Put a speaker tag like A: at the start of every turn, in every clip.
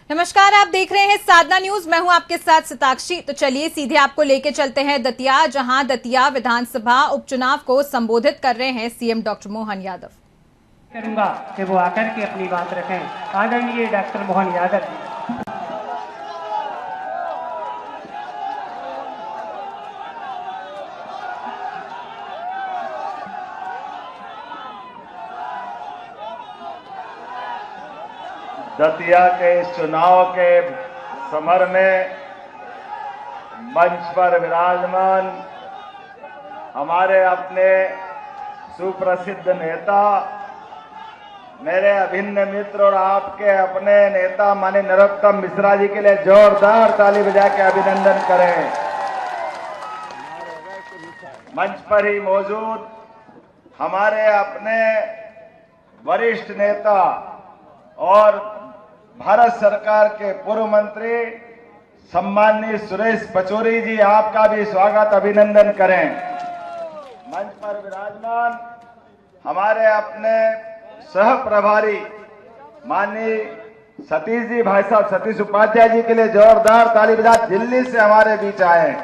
A: नमस्कार, आप देख रहे हैं साधना न्यूज। मैं हूं आपके साथ सताक्षी। तो चलिए सीधे आपको लेके चलते हैं दतिया, जहां दतिया विधानसभा उपचुनाव को संबोधित कर रहे हैं सीएम डॉक्टर मोहन यादव।
B: करूंगा कि वो आकर के अपनी बात रखें। आदरणीय डॉक्टर मोहन यादव जी।
C: दतिया के इस चुनाव के समर में मंच पर विराजमान हमारे अपने सुप्रसिद्ध नेता, मेरे अभिन्न मित्र और आपके अपने नेता माननीय नरोत्तम मिश्रा जी के लिए जोरदार ताली बजा के अभिनंदन करें। मंच पर ही मौजूद हमारे अपने वरिष्ठ नेता और भारत सरकार के पूर्व मंत्री सम्माननीय सुरेश पचौरी जी, आपका भी स्वागत अभिनंदन करें। मंच पर विराजमान हमारे अपने सह प्रभारी माननीय सतीश जी, भाई साहब सतीश उपाध्याय जी के लिए जोरदार ताली बजा, दिल्ली से हमारे बीच आए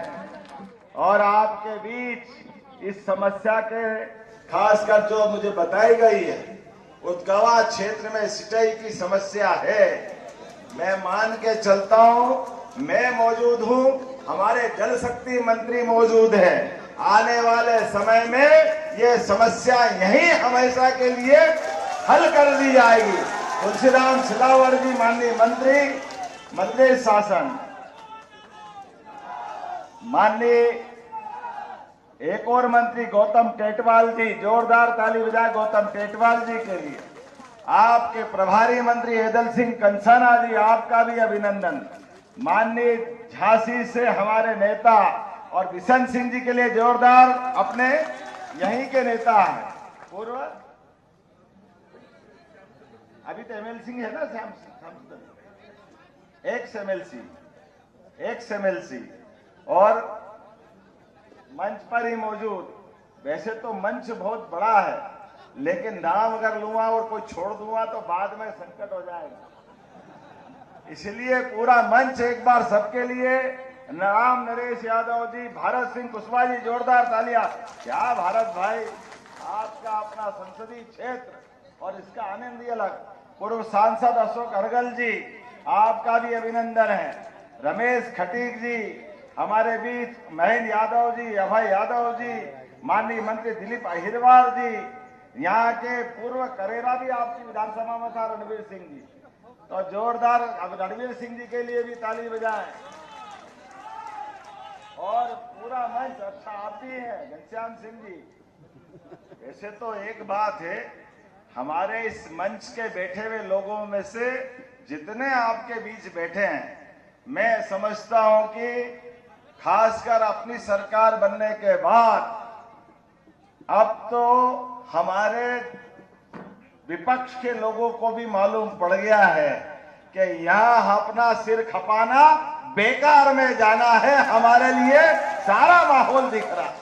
C: और आपके बीच इस समस्या के खासकर जो मुझे बताई गई है उदगवा क्षेत्र में सिंचाई की समस्या है। मैं मान के चलता हूं, मैं मौजूद हूं, हमारे जल शक्ति मंत्री मौजूद है। आने वाले समय में ये समस्या यहीं हमेशा के लिए हल कर दी जाएगी। तुलसीराम सिलावट जी माननीय मंत्री मंदिर शासन, माननीय एक और मंत्री गौतम टेटवाल जी, जोरदार ताली बजाए गौतम टेटवाल जी के लिए। आपके प्रभारी मंत्री एदल सिंह कंसाना जी, आपका भी अभिनंदन। माननीय झांसी से हमारे नेता और बिशन सिंह जी के लिए जोरदार, अपने यहीं के नेता हैं पूर्व, अभी तो एमएलसी है ना, एक्स एमएलसी और मंच पर ही मौजूद। वैसे तो मंच बहुत बड़ा है, लेकिन नाम अगर लूंगा और कोई छोड़ दूंगा तो बाद में संकट हो जाएगा। इसलिए पूरा मंच एक बार सबके लिए। राम नरेश यादव जी, भारत सिंह कुशवाहा जी, जोरदार तालियां। क्या भारत भाई, आपका अपना संसदीय क्षेत्र और इसका आनंद ही अलग। पूर्व सांसद अशोक हरगल जी, आपका भी अभिनंदन है। रमेश खटीक जी हमारे बीच, महेंद्र यादव जी, अभय यादव जी, माननीय मंत्री दिलीप अहिरवार जी, यहाँ के पूर्व करेरा भी आपकी विधानसभा में था, रणवीर सिंह जी। तो जोरदार अब रणवीर सिंह जी के लिए भी ताली बजाएं। और पूरा मंच अच्छा, आप भी हैं घनश्याम सिंह जी। ऐसे तो एक बात है, हमारे इस मंच के बैठे हुए लोगों में से जितने आपके बीच बैठे हैं, मैं समझता हूं कि खासकर अपनी सरकार बनने के बाद अब तो हमारे विपक्ष के लोगों को भी मालूम पड़ गया है कि यहां अपना सिर खपाना बेकार में जाना है। हमारे लिए सारा माहौल दिख रहा है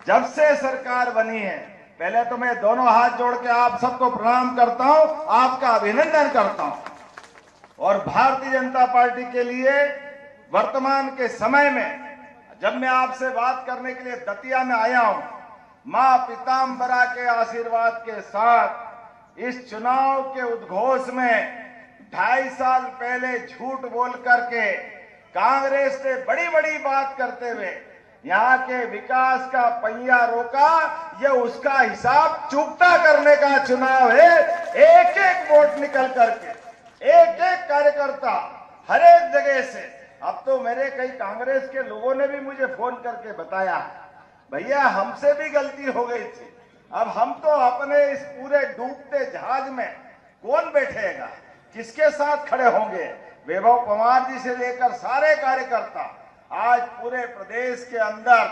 C: जब से सरकार बनी है। पहले तो मैं दोनों हाथ जोड़ के आप सबको प्रणाम करता हूं, आपका अभिनंदन करता हूं। और भारतीय जनता पार्टी के लिए वर्तमान के समय में जब मैं आपसे बात करने के लिए दतिया में आया हूं, मां पीताम्बरा के आशीर्वाद के साथ इस चुनाव के उद्घोष में 2.5 साल पहले झूठ बोल करके कांग्रेस ने बड़ी बड़ी बात करते हुए यहाँ के विकास का पहिया रोका। ये उसका हिसाब चुकता करने का चुनाव है। एक एक वोट निकल करके, एक एक कार्यकर्ता हर एक जगह से। अब तो मेरे कई कांग्रेस के लोगों ने भी मुझे फोन करके बताया, भैया हमसे भी गलती हो गई थी, अब हम तो अपने इस पूरे डूबते जहाज में कौन बैठेगा, किसके साथ खड़े होंगे। वैभव पवार जी से लेकर सारे कार्यकर्ता आज पूरे प्रदेश के अंदर,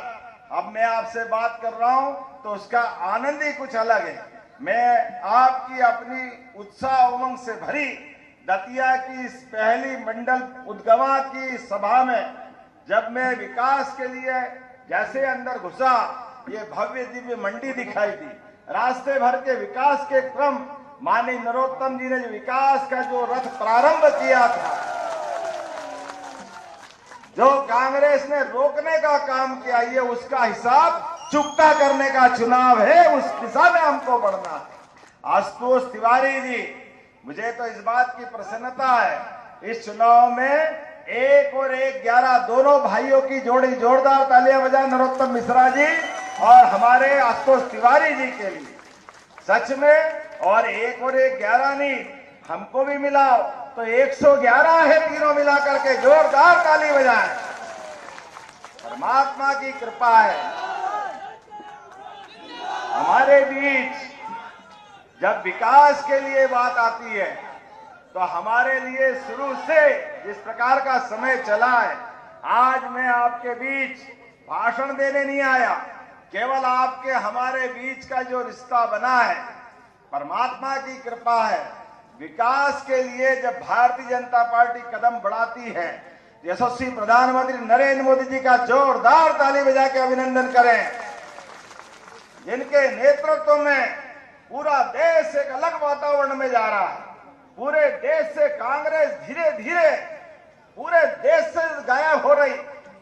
C: अब मैं आपसे बात कर रहा हूं तो उसका आनंद ही कुछ अलग है। मैं आपकी अपनी उत्साह उमंग से भरी दतिया की इस पहली मंडल उदगवा की सभा में जब मैं विकास के लिए जैसे अंदर घुसा, ये भव्य दिव्य मंडी दिखाई दी। रास्ते भर के विकास के क्रम, माननीय नरोत्तम जी ने जो विकास का जो रथ प्रारंभ किया था, जो कांग्रेस ने रोकने का काम किया, ये उसका हिसाब चुकता करने का चुनाव है, उस दिशा में हमको बढ़ना है। आशुतोष तिवारी जी, मुझे तो इस बात की प्रसन्नता है, इस चुनाव में 1 और 1 11 दोनों भाइयों की जोड़ी, जोरदार तालियां बजाएं नरोत्तम मिश्रा जी और हमारे आशुतोष तिवारी जी के लिए। सच में, और 1 और 1 11 नहीं, हमको भी मिलाओ तो 111 है, तीनों मिला करके जोरदार ताली बजाएं। परमात्मा की कृपा है हमारे बीच। जब विकास के लिए बात आती है तो हमारे लिए शुरू से जिस प्रकार का समय चला है, आज मैं आपके बीच भाषण देने नहीं आया, केवल आपके हमारे बीच का जो रिश्ता बना है, परमात्मा की कृपा है। विकास के लिए जब भारतीय जनता पार्टी कदम बढ़ाती है, यशस्वी प्रधानमंत्री नरेंद्र मोदी जी का जोरदार ताली बजा के अभिनंदन करें। जिनके नेतृत्व में पूरा देश एक अलग वातावरण में जा रहा है, पूरे देश से कांग्रेस धीरे धीरे पूरे देश से गायब हो रही।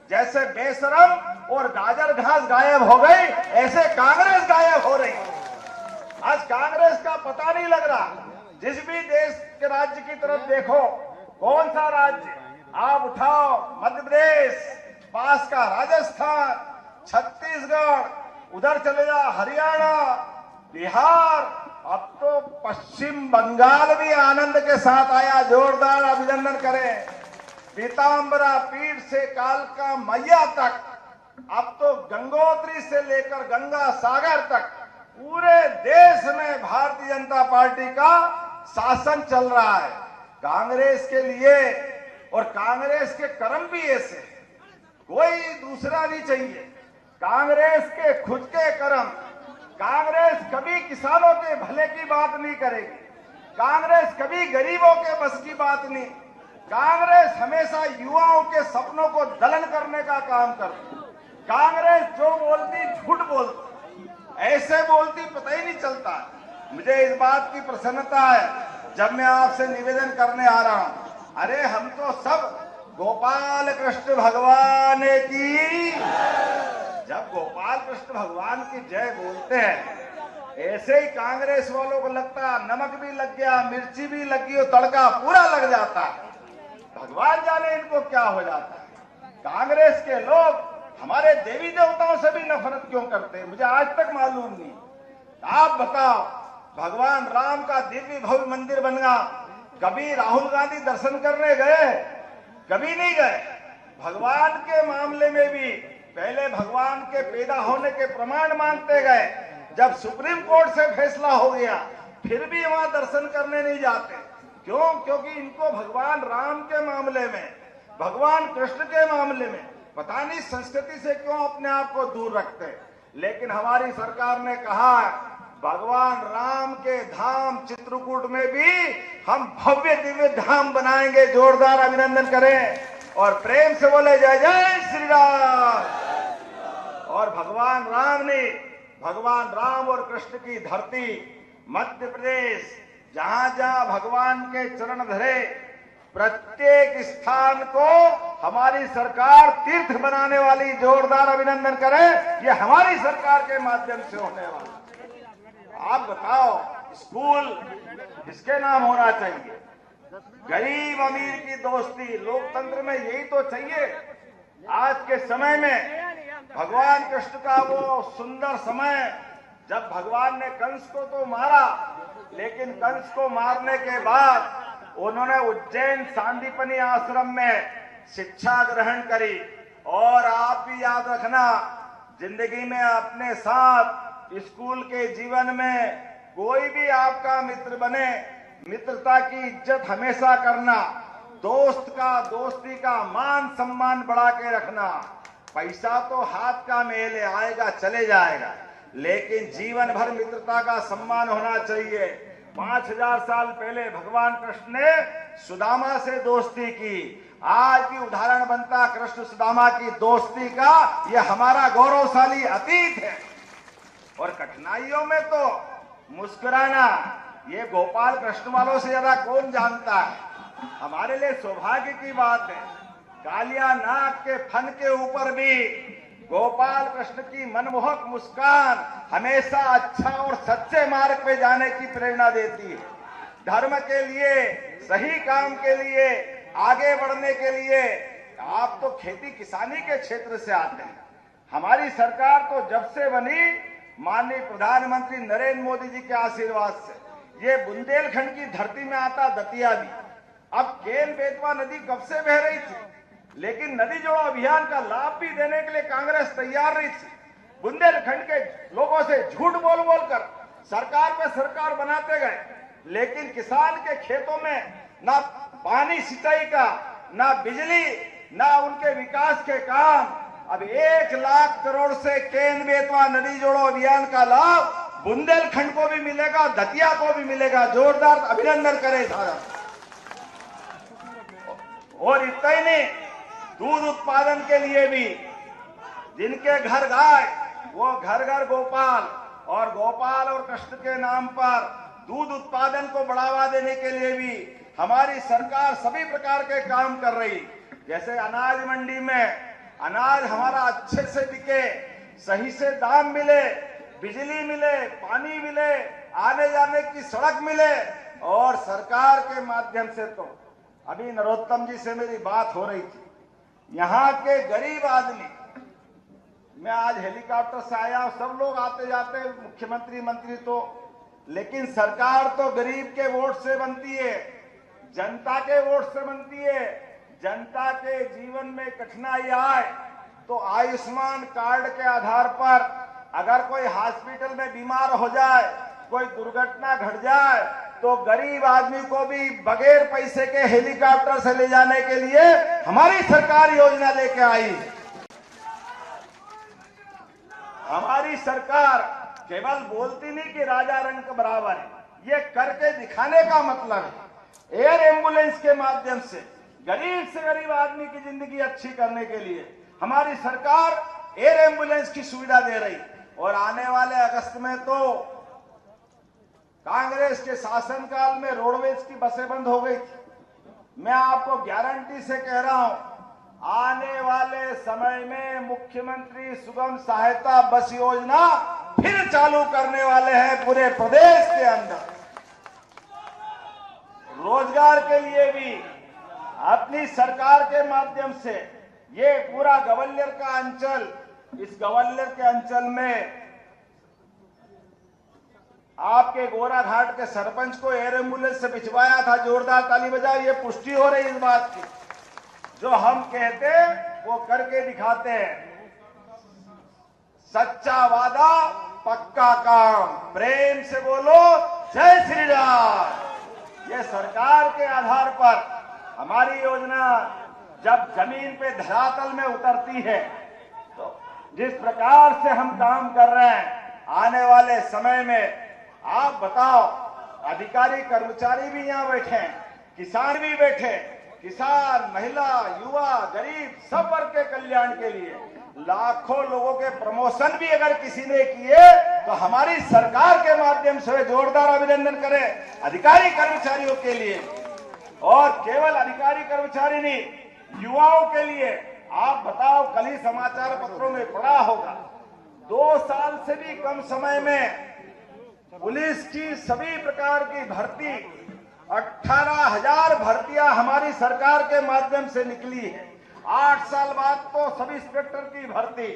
C: जैसे बेशरम और गाजर घास गायब हो गई, ऐसे कांग्रेस गायब हो रही। आज कांग्रेस का पता नहीं लग रहा। जिस भी देश के राज्य की तरफ देखो, कौन सा राज्य आप उठाओ, मध्य प्रदेश, पास का राजस्थान, छत्तीसगढ़, उधर चले जाओ हरियाणा, बिहार, अब तो पश्चिम बंगाल भी आनंद के साथ आया। जोरदार अभिनंदन करें। पीताम्बरा पीठ से कालका मैया तक, अब तो गंगोत्री से लेकर गंगा सागर तक पूरे देश में भारतीय जनता पार्टी का शासन चल रहा है। कांग्रेस के लिए, और कांग्रेस के कर्म भी ऐसे, कोई दूसरा नहीं चाहिए। कांग्रेस के खुद के कर्म, कांग्रेस कभी किसानों के भले की बात नहीं करेगी, कांग्रेस कभी गरीबों के बस की बात नहीं, कांग्रेस हमेशा युवाओं के सपनों को दलन करने का काम करती। कांग्रेस जो बोलती झूठ बोलती, ऐसे बोलती पता ही नहीं चलता। मुझे इस बात की प्रसन्नता है, जब मैं आपसे निवेदन करने आ रहा हूं, अरे हम तो सब गोपाल कृष्ण भगवान की, जब गोपाल कृष्ण भगवान की जय बोलते हैं, ऐसे ही कांग्रेस वालों को लगता है नमक भी लग गया, मिर्ची भी लगी हो, तड़का पूरा लग जाता है। भगवान जाने इनको क्या हो जाता है। कांग्रेस के लोग हमारे देवी देवताओं से भी नफरत क्यों करते हैं, मुझे आज तक मालूम नहीं। आप बताओ, भगवान राम का दिव्य भव्य मंदिर बन गया, कभी राहुल गांधी दर्शन करने गए? कभी नहीं गए। भगवान के मामले में भी पहले भगवान के पैदा होने के प्रमाण मांगते गए, जब सुप्रीम कोर्ट से फैसला हो गया फिर भी वहां दर्शन करने नहीं जाते। क्यों? क्योंकि इनको भगवान राम के मामले में, भगवान कृष्ण के मामले में पता नहीं संस्कृति से क्यों अपने आप को दूर रखते। लेकिन हमारी सरकार ने कहा भगवान राम के धाम चित्रकूट में भी हम भव्य दिव्य धाम बनाएंगे। जोरदार अभिनंदन करें और प्रेम से बोले जय जय श्री राम। और भगवान राम ने, भगवान राम और कृष्ण की धरती मध्य प्रदेश, जहां जहां भगवान के चरण धरे, प्रत्येक स्थान को हमारी सरकार तीर्थ बनाने वाली। जोरदार अभिनंदन करें, ये हमारी सरकार के माध्यम से होने वाला। आप बताओ, स्कूल किसके नाम होना चाहिए? गरीब अमीर की दोस्ती, लोकतंत्र में यही तो चाहिए। आज के समय में भगवान कृष्ण का वो सुंदर समय, जब भगवान ने कंस को तो मारा, लेकिन कंस को मारने के बाद उन्होंने उज्जैन सांदीपनी आश्रम में शिक्षा ग्रहण करी। और आप भी याद रखना, जिंदगी में अपने साथ स्कूल के जीवन में कोई भी आपका मित्र बने, मित्रता की इज्जत हमेशा करना, दोस्त का, दोस्ती का मान सम्मान बढ़ा के रखना। पैसा तो हाथ का मेल आएगा चले जाएगा, लेकिन जीवन भर मित्रता का सम्मान होना चाहिए। 5000 साल पहले भगवान कृष्ण ने सुदामा से दोस्ती की। आज भी उदाहरण बनता कृष्ण सुदामा की दोस्ती का। यह हमारा गौरवशाली अतीत है। और कठिनाइयों में तो मुस्कुराना, ये गोपाल कृष्ण वालों से ज्यादा कौन जानता है। हमारे लिए सौभाग्य की बात है, कालिया नाग के फन के ऊपर भी गोपाल कृष्ण की मनमोहक मुस्कान हमेशा अच्छा और सच्चे मार्ग पे जाने की प्रेरणा देती है। धर्म के लिए, सही काम के लिए, आगे बढ़ने के लिए। आप तो खेती किसानी के क्षेत्र से आते हैं। हमारी सरकार तो जब से बनी माननीय प्रधानमंत्री नरेंद्र मोदी जी के आशीर्वाद से ये बुंदेलखंड की धरती में आता दतिया भी। अब केन बेतवा नदी कब से बह रही थी, लेकिन नदी जोड़ो अभियान का लाभ भी देने के लिए कांग्रेस तैयार नहीं थी। बुंदेलखंड के लोगों से झूठ बोल बोलकर सरकार पे सरकार बनाते गए, लेकिन किसान के खेतों में ना पानी सिंचाई का, ना बिजली, ना उनके विकास के काम। अब 1 लाख करोड़ से केन बेतवा नदी जोड़ो अभियान का लाभ बुंदेलखंड को भी मिलेगा, दतिया को भी मिलेगा। जोरदार अभिनंदन करें सारा। और इतना ही नहीं, दूध उत्पादन के लिए भी जिनके घर गाय वो घर घर गोपाल, और गोपाल और कृष्ण के नाम पर दूध उत्पादन को बढ़ावा देने के लिए भी हमारी सरकार सभी प्रकार के काम कर रही। जैसे अनाज मंडी में अनाज हमारा अच्छे से बिके, सही से दाम मिले, बिजली मिले, पानी मिले, आने जाने की सड़क मिले। और सरकार के माध्यम से तो अभी नरोत्तम जी से मेरी बात हो रही थी, यहाँ के गरीब आदमी, मैं आज हेलीकॉप्टर से आया, सब लोग आते जाते मुख्यमंत्री मंत्री तो, लेकिन सरकार तो गरीब के वोट से बनती है, जनता के वोट से बनती है। जनता के जीवन में कठिनाई आए तो आयुष्मान कार्ड के आधार पर अगर कोई हॉस्पिटल में बीमार हो जाए, कोई दुर्घटना घट जाए, तो गरीब आदमी को भी बगैर पैसे के हेलीकॉप्टर से ले जाने के लिए हमारी सरकार योजना लेके आई। हमारी सरकार केवल बोलती नहीं कि राजा रंक बराबर है, ये करके दिखाने का मतलब है। एयर एम्बुलेंस के माध्यम से गरीब आदमी की जिंदगी अच्छी करने के लिए हमारी सरकार एयर एम्बुलेंस की सुविधा दे रही। और आने वाले अगस्त में तो कांग्रेस के शासनकाल में रोडवेज की बसें बंद हो गई थी। मैं आपको गारंटी से कह रहा हूं, आने वाले समय में मुख्यमंत्री सुगम सहायता बस योजना फिर चालू करने वाले हैं पूरे प्रदेश के अंदर। रोजगार के लिए भी अपनी सरकार के माध्यम से ये पूरा ग्वालियर का अंचल, इस ग्वालियर के अंचल में आपके गोराघाट के सरपंच को एयर एम्बुलेंस से भिजवाया था। जोरदार ताली बजाओ, ये पुष्टि हो रही इस बात की। जो हम कहते वो करके दिखाते हैं। सच्चा वादा पक्का काम, प्रेम से बोलो जय श्री राम। ये सरकार के आधार पर हमारी योजना जब जमीन पे धरातल में उतरती है तो जिस प्रकार से हम काम कर रहे हैं, आने वाले समय में आप बताओ, अधिकारी कर्मचारी भी यहाँ बैठे हैं, किसान भी बैठे, किसान, महिला, युवा, गरीब, सब वर्ग के कल्याण के लिए लाखों लोगों के प्रमोशन भी अगर किसी ने किए तो हमारी सरकार के माध्यम से जोरदार अभिनंदन करें अधिकारी कर्मचारियों के लिए। और केवल अधिकारी कर्मचारी नहीं, युवाओं के लिए आप बताओ, कल ही समाचार पत्रों में पढ़ा होगा, 2 साल से भी कम समय में पुलिस की सभी प्रकार की भर्ती 18,000 भर्तियां हमारी सरकार के माध्यम से निकली है। 8 साल बाद तो सब इंस्पेक्टर की भर्ती,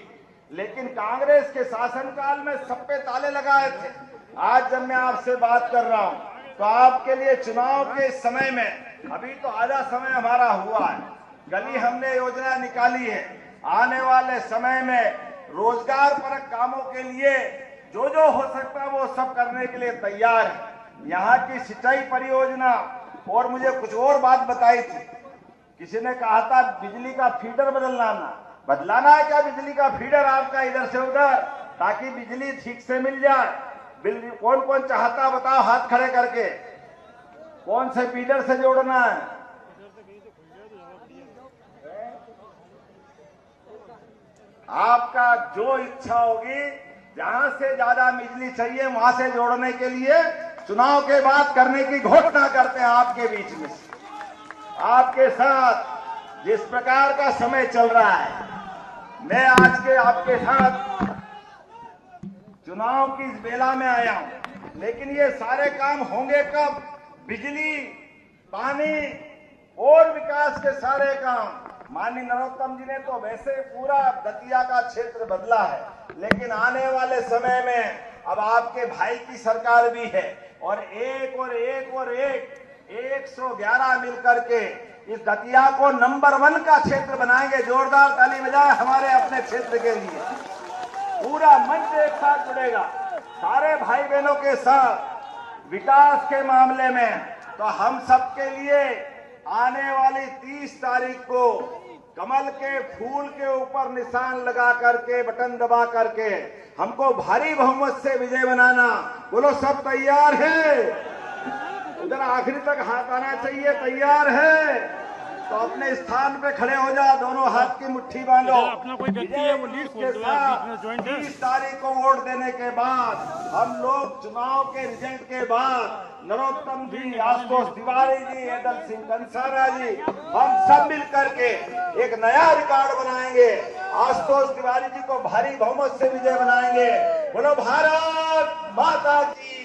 C: लेकिन कांग्रेस के शासनकाल में सब पे ताले लगाए थे। आज जब मैं आपसे बात कर रहा हूं तो आपके लिए चुनाव के समय में, अभी तो आधा समय हमारा हुआ है, गली हमने योजना निकाली है। आने वाले समय में रोजगार परक कामों के लिए जो जो हो सकता है वो सब करने के लिए तैयार है। यहाँ की सिंचाई परियोजना, और मुझे कुछ और बात बताई थी, किसी ने कहा था बिजली का फीडर बदलाना है क्या? बिजली का फीडर आपका इधर से उधर, ताकि बिजली ठीक से मिल जाए। कौन कौन चाहता बताओ हाथ खड़े करके, कौन से फीडर से जोड़ना है? आपका जो इच्छा होगी, जहां से ज्यादा बिजली चाहिए वहां से जोड़ने के लिए चुनाव के बाद करने की घोषणा करते हैं आपके बीच में, आपके साथ जिस प्रकार का समय चल रहा है, मैं आज के आपके साथ चुनाव की इस बेला में आया हूं, लेकिन ये सारे काम होंगे कब? बिजली, पानी और विकास के सारे काम माननीय नरोत्तम जी ने तो वैसे पूरा दतिया का क्षेत्र बदला है, लेकिन आने वाले समय में अब आपके भाई की सरकार भी है और एक 111 मिलकर के इस दतिया को नंबर 1 का क्षेत्र बनाएंगे। जोरदार ताली बजाएं हमारे अपने क्षेत्र के लिए। पूरा मंच एक साथ जुड़ेगा सारे भाई बहनों के साथ विकास के मामले में। तो हम सबके लिए आने वाली 30 तारीख को कमल के फूल के ऊपर निशान लगा करके, बटन दबा करके हमको भारी बहुमत से विजय बनाना। बोलो, सब तैयार है? उधर आखिरी तक हाथ आना चाहिए। तैयार है तो अपने स्थान पे खड़े हो जा, दोनों हाथ की मुट्ठी बांधो।
D: अपना कोई व्यक्ति है वो लीड खोल दो यार, बीच में ज्वाइंट है।
C: 30 तारीख को वोट देने के बाद हम लोग चुनाव के रिजल्ट के बाद नरोत्तम जी, आशुतोष तिवारी जी, एदल सिंह कंसारा जी, हम सब मिल करके एक नया रिकॉर्ड बनाएंगे। आशुतोष तिवारी जी को भारी बहुमत से विजय बनाएंगे। बोलो भारत माता की